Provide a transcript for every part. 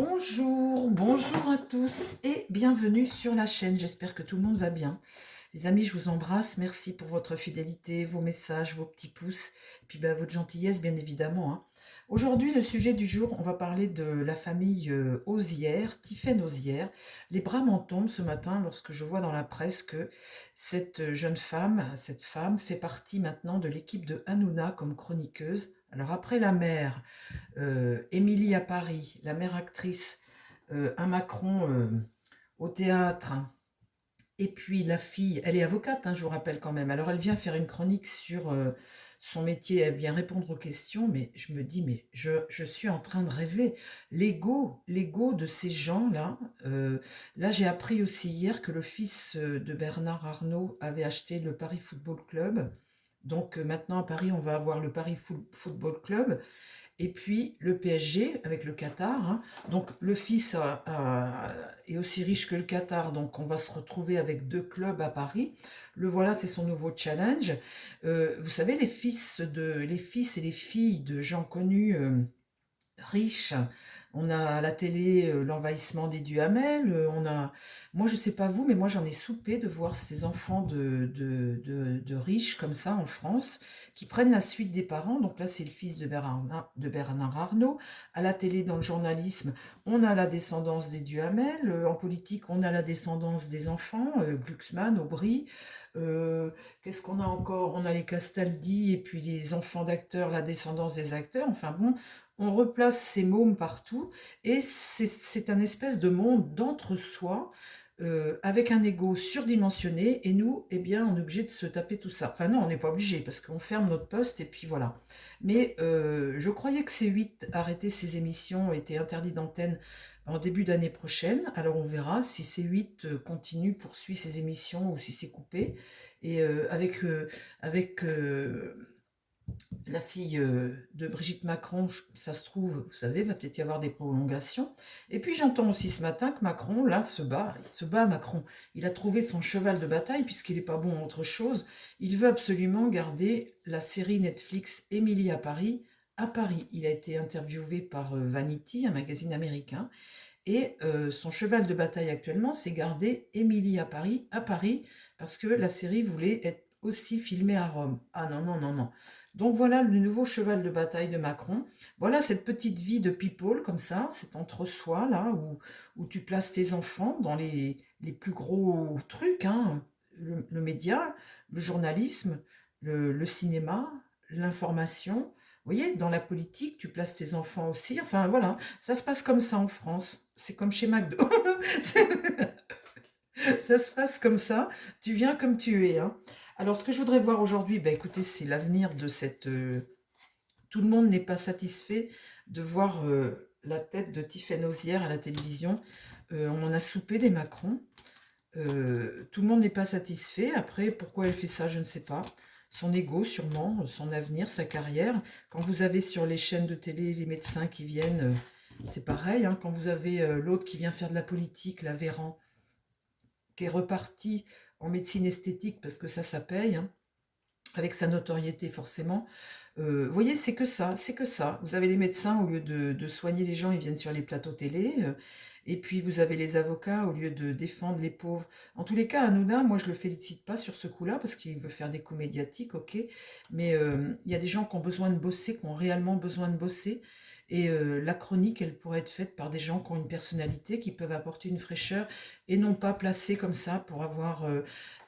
Bonjour, bonjour à tous et bienvenue sur la chaîne. J'espère que tout le monde va bien. Les amis, je vous embrasse. Merci pour votre fidélité, vos messages, vos petits pouces, puis votre gentillesse, bien évidemment, hein. Aujourd'hui, le sujet du jour, on va parler de la famille Ozière, Tiphaine Ozière. Les bras m'en tombent ce matin lorsque je vois dans la presse que cette jeune femme, cette femme fait partie maintenant de l'équipe de Hanouna comme chroniqueuse. Alors après la mère, Émilie à Paris, la mère actrice, un Macron au théâtre, et puis la fille, elle est avocate, hein, je vous rappelle quand même. Alors elle vient faire une chronique sur son métier, elle vient répondre aux questions, mais je me dis, mais je suis en train de rêver. L'ego de ces gens-là. Là, j'ai appris aussi hier que le fils de Bernard Arnault avait acheté le Paris Football Club. Donc maintenant à Paris, on va avoir le Paris Football Club et puis le PSG avec le Qatar, hein. Donc le fils est aussi riche que le Qatar, donc on va se retrouver avec deux clubs à Paris. Le voilà, c'est son nouveau challenge. Vous savez, les fils et les filles de gens connus riches. On a à la télé l'envahissement des Duhamel. Moi je sais pas vous, mais moi j'en ai soupé de voir ces enfants de riches comme ça en France qui prennent la suite des parents. Donc là c'est le fils de Bernard Arnault. À la télé, dans le journalisme, on a la descendance des Duhamel. En politique, on a la descendance des enfants, Glucksmann, Aubry. Qu'est-ce qu'on a encore? On a les Castaldi et puis les enfants d'acteurs, la descendance des acteurs. Enfin bon, on replace ces mômes partout et c'est un espèce de monde d'entre-soi avec un ego surdimensionné et nous, eh bien, on est obligé de se taper tout ça. Enfin non, on n'est pas obligé parce qu'on ferme notre poste et puis voilà. Mais je croyais que ces 8 arrêtés ces émissions étaient interdits d'antenne en début d'année prochaine. Alors on verra si ces 8 continuent, poursuivent ces émissions ou si c'est coupé. Et avec la fille de Brigitte Macron, ça se trouve, vous savez, va peut-être y avoir des prolongations. Et puis j'entends aussi ce matin que Macron, là, il se bat Macron. Il a trouvé son cheval de bataille, puisqu'il n'est pas bon en autre chose. Il veut absolument garder la série Netflix Émilie à Paris, à Paris. Il a été interviewé par Vanity, un magazine américain, et son cheval de bataille actuellement, c'est garder Émilie à Paris, parce que la série voulait être aussi filmée à Rome. Ah non, non, non, non. Donc voilà le nouveau cheval de bataille de Macron. Voilà cette petite vie de people comme ça, cet entre-soi là, où tu places tes enfants dans les plus gros trucs, hein, le média, le journalisme, le cinéma, l'information. Vous voyez, dans la politique, tu places tes enfants aussi. Enfin voilà, ça se passe comme ça en France. C'est comme chez McDo. Ça se passe comme ça. Tu viens comme tu es, hein. Alors, ce que je voudrais voir aujourd'hui, ben, écoutez, c'est l'avenir de cette... tout le monde n'est pas satisfait de voir la tête de Tiphaine Ozière à la télévision. On en a soupé des Macron. Tout le monde n'est pas satisfait. Après, pourquoi elle fait ça, je ne sais pas. Son ego, sûrement, son avenir, sa carrière. Quand vous avez sur les chaînes de télé les médecins qui viennent, c'est pareil, hein. Quand vous avez l'autre qui vient faire de la politique, la Véran, qui est reparti en médecine esthétique parce que ça paye, hein, avec sa notoriété forcément. Vous voyez, c'est que ça, c'est que ça. Vous avez les médecins, au lieu de soigner les gens, ils viennent sur les plateaux télé. Et puis vous avez les avocats, au lieu de défendre les pauvres. En tous les cas, Hanouna, moi je le félicite pas sur ce coup-là, parce qu'il veut faire des coups médiatiques, ok. Mais il y a des gens qui ont besoin de bosser, qui ont réellement besoin de bosser. Et la chronique, elle pourrait être faite par des gens qui ont une personnalité, qui peuvent apporter une fraîcheur, et non pas placée comme ça pour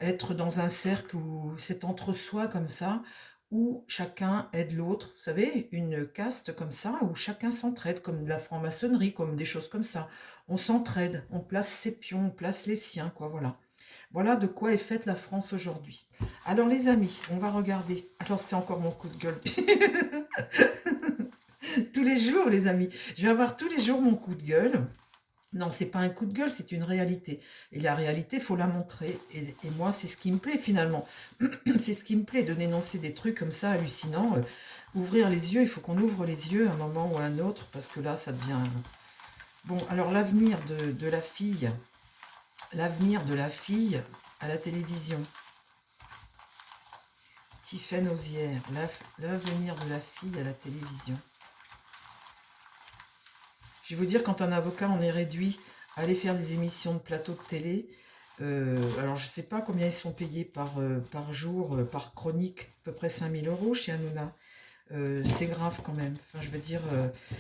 être dans un cercle où c'est entre-soi comme ça, où chacun aide l'autre. Vous savez, une caste comme ça, où chacun s'entraide, comme de la franc-maçonnerie, comme des choses comme ça. On s'entraide, on place ses pions, on place les siens, quoi, voilà. Voilà de quoi est faite la France aujourd'hui. Alors les amis, on va regarder. Alors c'est encore mon coup de gueule. Tous les jours, les amis. Je vais avoir tous les jours mon coup de gueule. Non, c'est pas un coup de gueule, c'est une réalité. Et la réalité, il faut la montrer. Et moi, c'est ce qui me plaît finalement. C'est ce qui me plaît, de dénoncer des trucs comme ça hallucinants. Ouvrir les yeux, il faut qu'on ouvre les yeux à un moment ou à un autre, parce que là, ça devient... Bon, alors l'avenir de la fille à la télévision. Tiphaine Ozière, l'avenir de la fille à la télévision. Je vais vous dire, quand un avocat, on est réduit à aller faire des émissions de plateau de télé, alors je ne sais pas combien ils sont payés par jour, par chronique, à peu près 5 000 € chez Hanouna. C'est grave quand même. Enfin, je veux dire,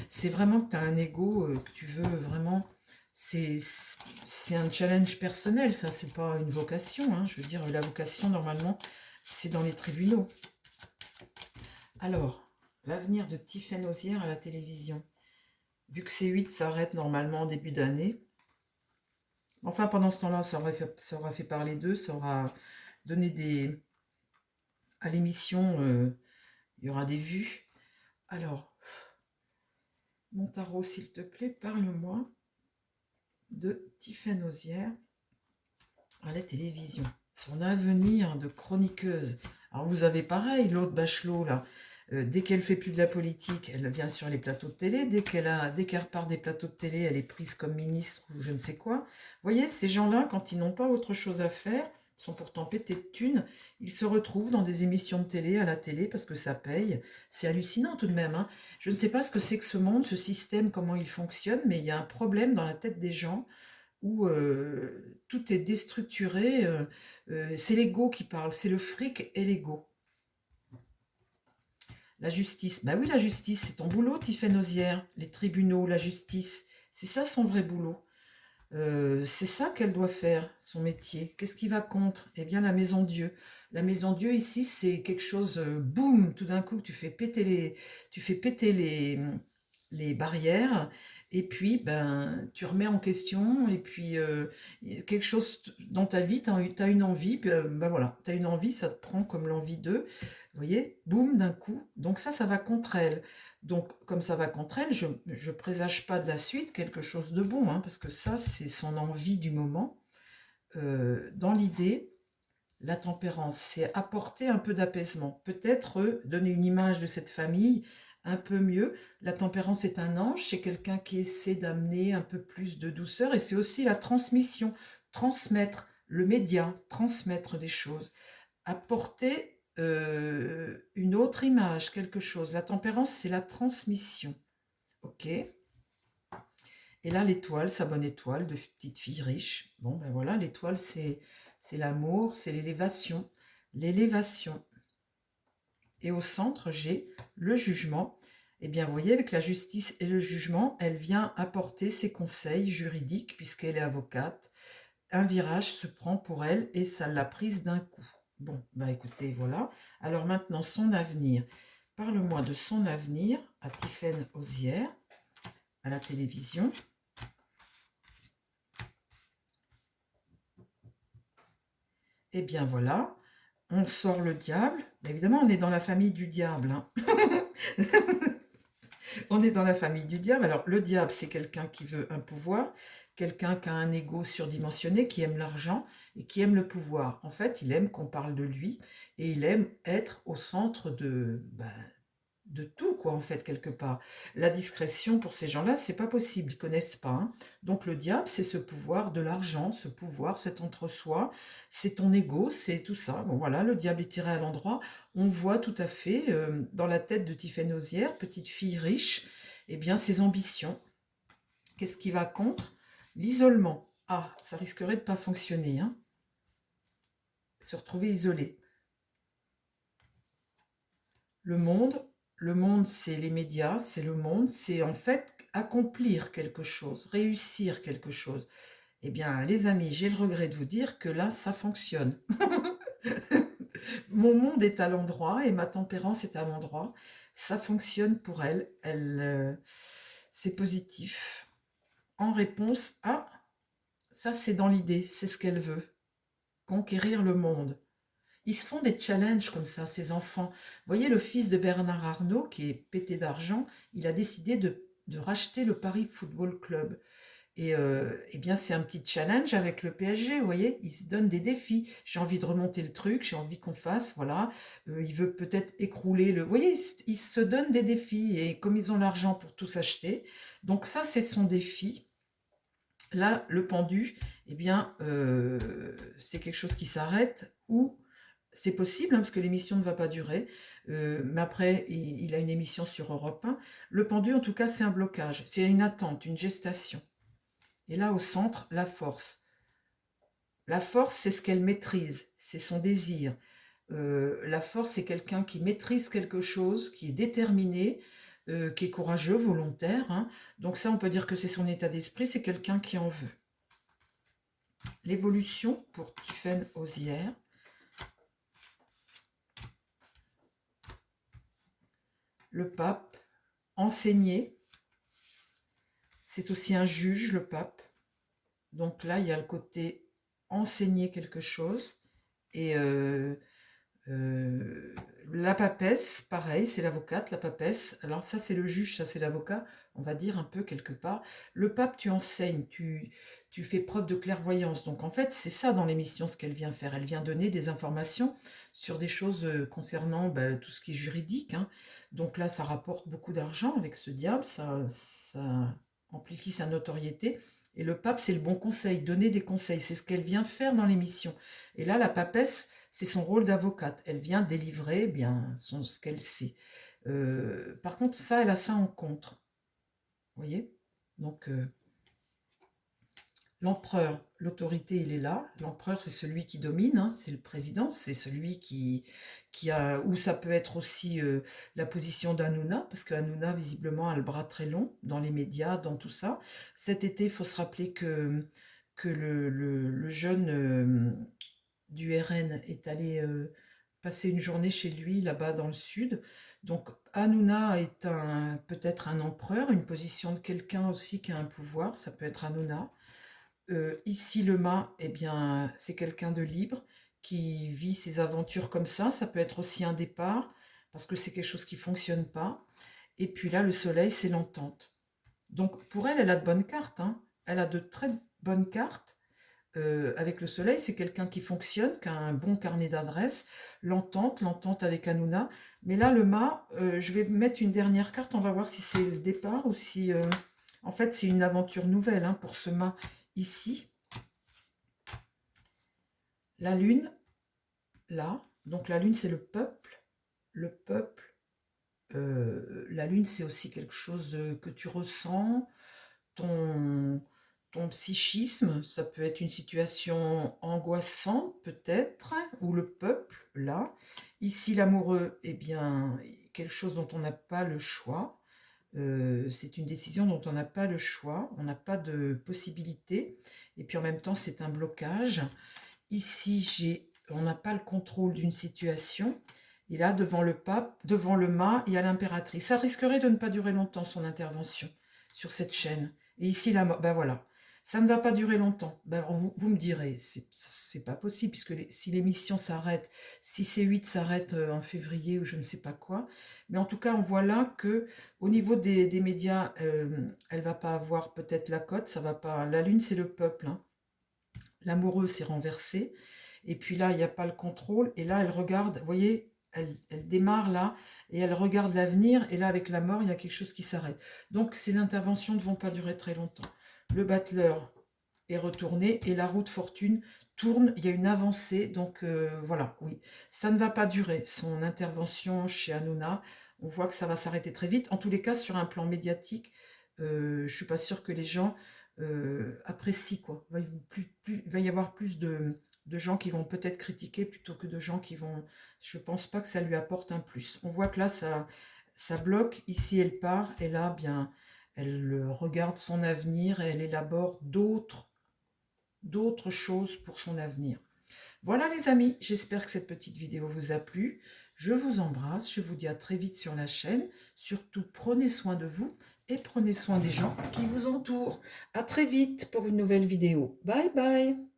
c'est vraiment que tu as un ego, que tu veux vraiment. C'est un challenge personnel, ça, c'est pas une vocation. Hein. Je veux dire, la vocation, normalement, c'est dans les tribunaux. Alors, l'avenir de Tiffaine Ozière à la télévision. Vu que C8 s'arrête normalement en début d'année, enfin, pendant ce temps-là, ça aura fait parler d'eux, ça aura donné des. À l'émission, il y aura des vues. Alors, mon tarot, s'il te plaît, parle-moi de Tiffaine Ozière à la télévision. Son avenir de chroniqueuse. Alors, vous avez pareil, l'autre Bachelot, là. Dès qu'elle fait plus de la politique, elle vient sur les plateaux de télé. Dès qu'elle repart des plateaux de télé, elle est prise comme ministre ou je ne sais quoi. Vous voyez, ces gens-là, quand ils n'ont pas autre chose à faire, ils sont pourtant pétés de thunes, ils se retrouvent dans des émissions de télé, à la télé, parce que ça paye. C'est hallucinant tout de même. Hein. Je ne sais pas ce que c'est que ce monde, ce système, comment il fonctionne, mais il y a un problème dans la tête des gens où tout est déstructuré. C'est l'ego qui parle, c'est le fric et l'ego. La justice, bah oui, la justice, c'est ton boulot, Tiffaine Ozière. Les tribunaux, la justice, c'est ça son vrai boulot. C'est ça qu'elle doit faire, son métier. Qu'est-ce qui va contre? Eh bien, la maison Dieu. La maison Dieu, ici, c'est quelque chose, boum, tout d'un coup, tu fais péter les barrières, et puis, ben, tu remets en question, et puis, quelque chose dans ta vie, tu as une envie, puis, ben voilà, tu as une envie, ça te prend comme l'envie d'eux. Vous voyez, boum, d'un coup. Donc ça va contre elle. Donc, comme ça va contre elle, je ne présage pas de la suite quelque chose de bon, hein, parce que ça, c'est son envie du moment. Dans l'idée, la tempérance, c'est apporter un peu d'apaisement. Peut-être donner une image de cette famille un peu mieux. La tempérance est un ange, c'est quelqu'un qui essaie d'amener un peu plus de douceur, et c'est aussi la transmission, transmettre le média, transmettre des choses, apporter une autre image, quelque chose. La tempérance, c'est la transmission. Ok. Et là, l'étoile, sa bonne étoile de petite fille riche. Bon, ben voilà, l'étoile, c'est l'amour, c'est l'élévation. L'élévation. Et au centre, j'ai le jugement. Eh bien, vous voyez, avec la justice et le jugement, elle vient apporter ses conseils juridiques, puisqu'elle est avocate. Un virage se prend pour elle et ça l'a prise d'un coup. Bon, bah écoutez, voilà. Alors maintenant, son avenir. Parle-moi de son avenir à Tiffaine Ozière, à la télévision. Eh bien voilà, on sort le diable. Évidemment, on est dans la famille du diable. Hein. On est dans la famille du diable. Alors, le diable, c'est quelqu'un qui veut un pouvoir, quelqu'un qui a un ego surdimensionné, qui aime l'argent et qui aime le pouvoir. En fait, il aime qu'on parle de lui et il aime être au centre de tout, quoi, en fait, quelque part. La discrétion, pour ces gens-là, c'est pas possible, ils connaissent pas. Hein. Donc, le diable, c'est ce pouvoir de l'argent, ce pouvoir, cet entre-soi, c'est ton ego, c'est tout ça. Bon, voilà, le diable est tiré à l'endroit. On voit tout à fait, dans la tête de Tiffaine Ozière, petite fille riche, eh bien, ses ambitions. Qu'est-ce qui va contre? L'isolement. Ah, ça risquerait de pas fonctionner, hein. Se retrouver isolé. Le monde, c'est les médias, c'est le monde, c'est en fait accomplir quelque chose, réussir quelque chose. Eh bien, les amis, j'ai le regret de vous dire que là, ça fonctionne. Mon monde est à l'endroit et ma tempérance est à l'endroit. Ça fonctionne pour elle. C'est positif. En réponse à, ça c'est dans l'idée, c'est ce qu'elle veut. Conquérir le monde. Ils se font des challenges comme ça, ces enfants. Vous voyez, le fils de Bernard Arnault, qui est pété d'argent, il a décidé de racheter le Paris Football Club. Et eh bien, c'est un petit challenge avec le PSG, vous voyez, il se donne des défis. J'ai envie de remonter le truc, j'ai envie qu'on fasse, voilà. Il veut peut-être écrouler le... Vous voyez, il se donne des défis, et comme ils ont l'argent pour tout s'acheter, donc ça, c'est son défi. Là, le pendu, eh bien, c'est quelque chose qui s'arrête, ou c'est possible, hein, parce que l'émission ne va pas durer. Mais après, il a une émission sur Europe 1. Le pendu, en tout cas, c'est un blocage. C'est une attente, une gestation. Et là, au centre, la force. La force, c'est ce qu'elle maîtrise, c'est son désir. La force, c'est quelqu'un qui maîtrise quelque chose, qui est déterminé, qui est courageux, volontaire, hein. Donc ça, on peut dire que c'est son état d'esprit, c'est quelqu'un qui en veut. L'évolution pour Tiffaine Osière. Le pape, enseigner. C'est aussi un juge, le pape. Donc là, il y a le côté enseigner quelque chose. Et la papesse, pareil, c'est l'avocate, la papesse. Alors ça, c'est le juge, ça, c'est l'avocat, on va dire un peu quelque part. Le pape, tu enseignes, tu fais preuve de clairvoyance. Donc en fait, c'est ça dans l'émission, ce qu'elle vient faire. Elle vient donner des informations sur des choses concernant tout ce qui est juridique, hein. Donc là, ça rapporte beaucoup d'argent avec ce diable, ça amplifie sa notoriété. Et le pape, c'est le bon conseil, donner des conseils. C'est ce qu'elle vient faire dans l'émission. Et là, la papesse, c'est son rôle d'avocate. Elle vient délivrer ce qu'elle sait. Par contre, ça, elle a ça en contre. Vous voyez? Donc, l'empereur, l'autorité, il est là. L'empereur, c'est celui qui domine, hein, c'est le président, c'est celui qui a... Ou ça peut être aussi la position d'Hanouna, parce qu'Hanouna, visiblement, a le bras très long dans les médias, dans tout ça. Cet été, il faut se rappeler que le jeune du RN est allé passer une journée chez lui, là-bas dans le sud. Donc, Hanouna est peut-être un empereur, une position de quelqu'un aussi qui a un pouvoir, ça peut être Hanouna. Ici, le mât, eh bien, c'est quelqu'un de libre qui vit ses aventures comme ça peut être aussi un départ, parce que c'est quelque chose qui ne fonctionne pas. Et puis là, le soleil, c'est l'entente. Donc pour elle, elle a de bonnes cartes, hein. Elle a de très bonnes cartes. Avec le soleil, c'est quelqu'un qui fonctionne, qui a un bon carnet d'adresses, l'entente avec Hanouna. Mais là, le mât, je vais mettre une dernière carte, on va voir si c'est le départ ou si... en fait, c'est une aventure nouvelle, hein, pour ce mât ici. La lune, là. Donc la lune, c'est le peuple. Le peuple. La lune, c'est aussi quelque chose que tu ressens. Ton psychisme, ça peut être une situation angoissante peut-être, ou le peuple, là. Ici, l'amoureux, eh bien, quelque chose dont on n'a pas le choix. C'est une décision dont on n'a pas le choix, on n'a pas de possibilité. Et puis en même temps, c'est un blocage. Ici, on n'a pas le contrôle d'une situation. Et là, devant le pape, devant le mât, il y a l'impératrice. Ça risquerait de ne pas durer longtemps, son intervention sur cette chaîne. Et ici, ben voilà, ça ne va pas durer longtemps. Ben, vous me direz, c'est pas possible, puisque si l'émission s'arrête, si C8 s'arrête en février ou je ne sais pas quoi, mais en tout cas, on voit là que au niveau des médias, elle va pas avoir peut-être la cote, ça va pas. La lune, c'est le peuple, hein. L'amoureux s'est renversé, et puis là, il n'y a pas le contrôle, et là, elle regarde, vous voyez, elle démarre là, et elle regarde l'avenir, et là, avec la mort, il y a quelque chose qui s'arrête. Donc, ces interventions ne vont pas durer très longtemps. Le battleur est retourné, et la roue de fortune tourne, il y a une avancée, donc voilà, oui. Ça ne va pas durer, son intervention chez Hanouna, on voit que ça va s'arrêter très vite. En tous les cas, sur un plan médiatique, je ne suis pas sûre que les gens apprécient, quoi. Il va y avoir plus de gens qui vont peut-être critiquer plutôt que de gens qui vont... Je pense pas que ça lui apporte un plus. On voit que là, ça bloque. Ici, elle part. Et là, bien, elle regarde son avenir et elle élabore d'autres choses pour son avenir. Voilà les amis, j'espère que cette petite vidéo vous a plu. Je vous embrasse, je vous dis à très vite sur la chaîne. Surtout, prenez soin de vous et prenez soin des gens qui vous entourent. À très vite pour une nouvelle vidéo. Bye bye.